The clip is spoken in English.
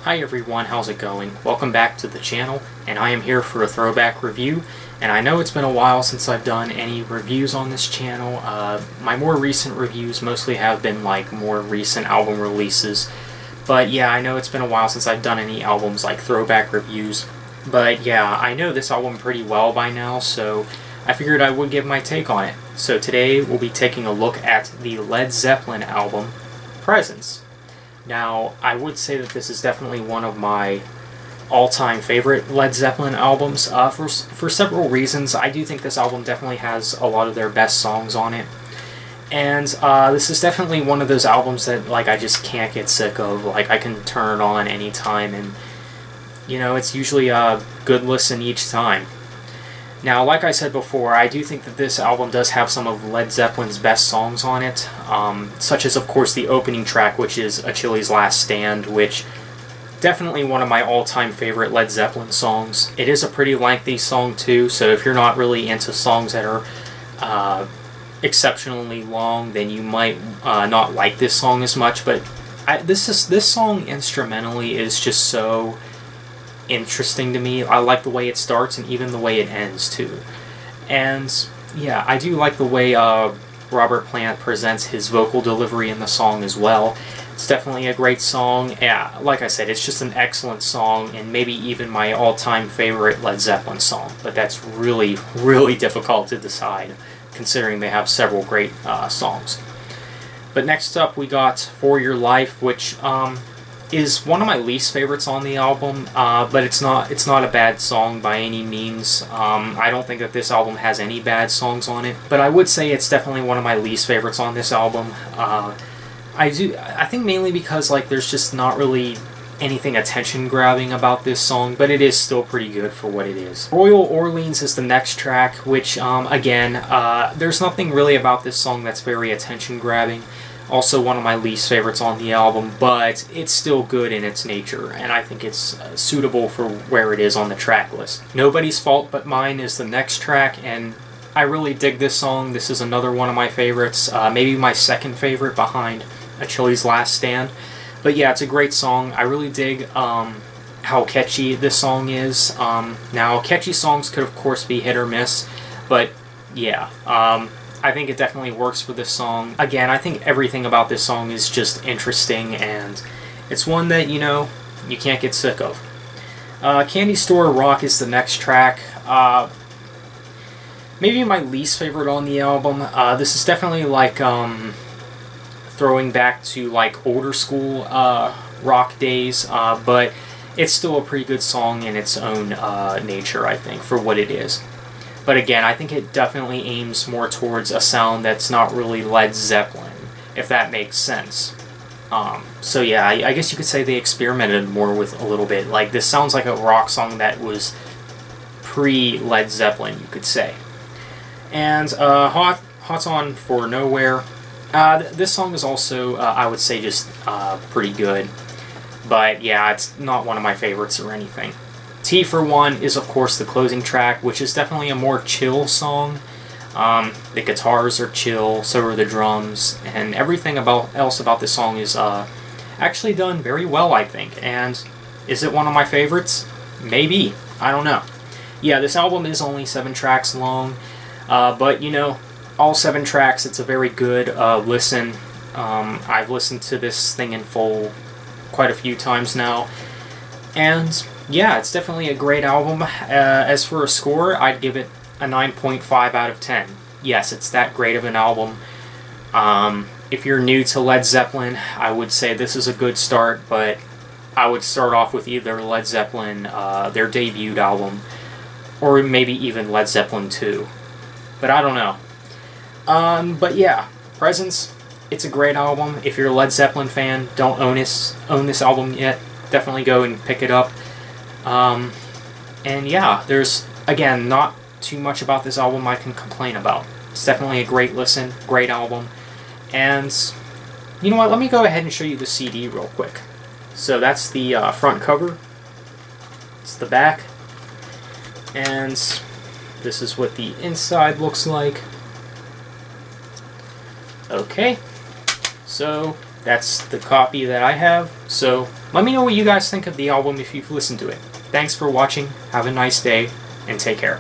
Hi everyone, how's it going? Welcome back to the channel, and I am here for a throwback review. And I know it's been a while since I've done any reviews on this channel. My more recent reviews mostly have been like more recent album releases. But yeah, I know it's been a while since I've done any albums like throwback reviews. But yeah, I know this album pretty well by now, so I figured I would give my take on it. So today we'll be taking a look at the Led Zeppelin album, Presence. Now, I would say that this is definitely one of my all-time favorite Led Zeppelin albums for several reasons. I do think this album definitely has a lot of their best songs on it. And this is definitely one of those albums that like I just can't get sick of. Like I can turn it on anytime, and you know, it's usually a good listen each time. Now, like I said before, I do think that this album does have some of Led Zeppelin's best songs on it, such as, of course, the opening track, which is Achilles' Last Stand, which definitely one of my all-time favorite Led Zeppelin songs. It is a pretty lengthy song, too, so if you're not really into songs that are exceptionally long, then you might not like this song as much, but this song instrumentally is just so interesting to me. I like the way it starts and even the way it ends too. And yeah, I do like the way Robert Plant presents his vocal delivery in the song as well. It's definitely a great song. Yeah, like I said, it's just an excellent song, and maybe even my all-time favorite Led Zeppelin song. But that's really, really difficult to decide, considering they have several great songs. But next up we got For Your Life, which is one of my least favorites on the album, but it's not a bad song by any means. I don't think that this album has any bad songs on it, but I would say it's definitely one of my least favorites on this album. I think mainly because like there's just not really anything attention-grabbing about this song, but it is still pretty good for what it is. Royal Orleans is the next track, which again, there's nothing really about this song that's very attention-grabbing. Also one of my least favorites on the album, but it's still good in its nature, and I think it's suitable for where it is on the track list. Nobody's Fault But Mine is the next track, and I really dig this song. This is another one of my favorites, maybe my second favorite behind Achilles' Last Stand. But yeah, it's a great song. I really dig how catchy this song is. Now, catchy songs could of course be hit or miss, but yeah, I think it definitely works for this song. Again, I think everything about this song is just interesting, and it's one that, you know, you can't get sick of. Candy Store Rock is the next track. Maybe my least favorite on the album. This is definitely like throwing back to like older school rock days, but it's still a pretty good song in its own nature, I think, for what it is. But again, I think it definitely aims more towards a sound that's not really Led Zeppelin, if that makes sense. So yeah, I guess you could say they experimented more with a little bit. Like, this sounds like a rock song that was pre-Led Zeppelin, you could say. And Hot On For Nowhere. This song is also, I would say, just pretty good. But yeah, it's not one of my favorites or anything. T for One is, of course, the closing track, which is definitely a more chill song. The guitars are chill, so are the drums, and everything else about this song is actually done very well, I think. And is it one of my favorites? Maybe. I don't know. Yeah, this album is only 7 tracks long, but, you know, all 7 tracks, it's a very good listen. I've listened to this thing in full quite a few times now, and yeah, it's definitely a great album. As for a score, I'd give it a 9.5 out of 10. Yes, it's that great of an album. If you're new to Led Zeppelin, I would say this is a good start, but I would start off with either Led Zeppelin, their debut album, or maybe even Led Zeppelin 2. But I don't know. But yeah, Presence, it's a great album. If you're a Led Zeppelin fan, don't own this album yet, definitely go and pick it up. And yeah, there's, again, not too much about this album I can complain about. It's definitely a great listen, great album. And you know what, let me go ahead and show you the CD real quick. So that's the front cover. It's the back. And this is what the inside looks like. Okay, so That's the copy that I have. So let me know what you guys think of the album if you've listened to it. Thanks for watching, have a nice day, and take care.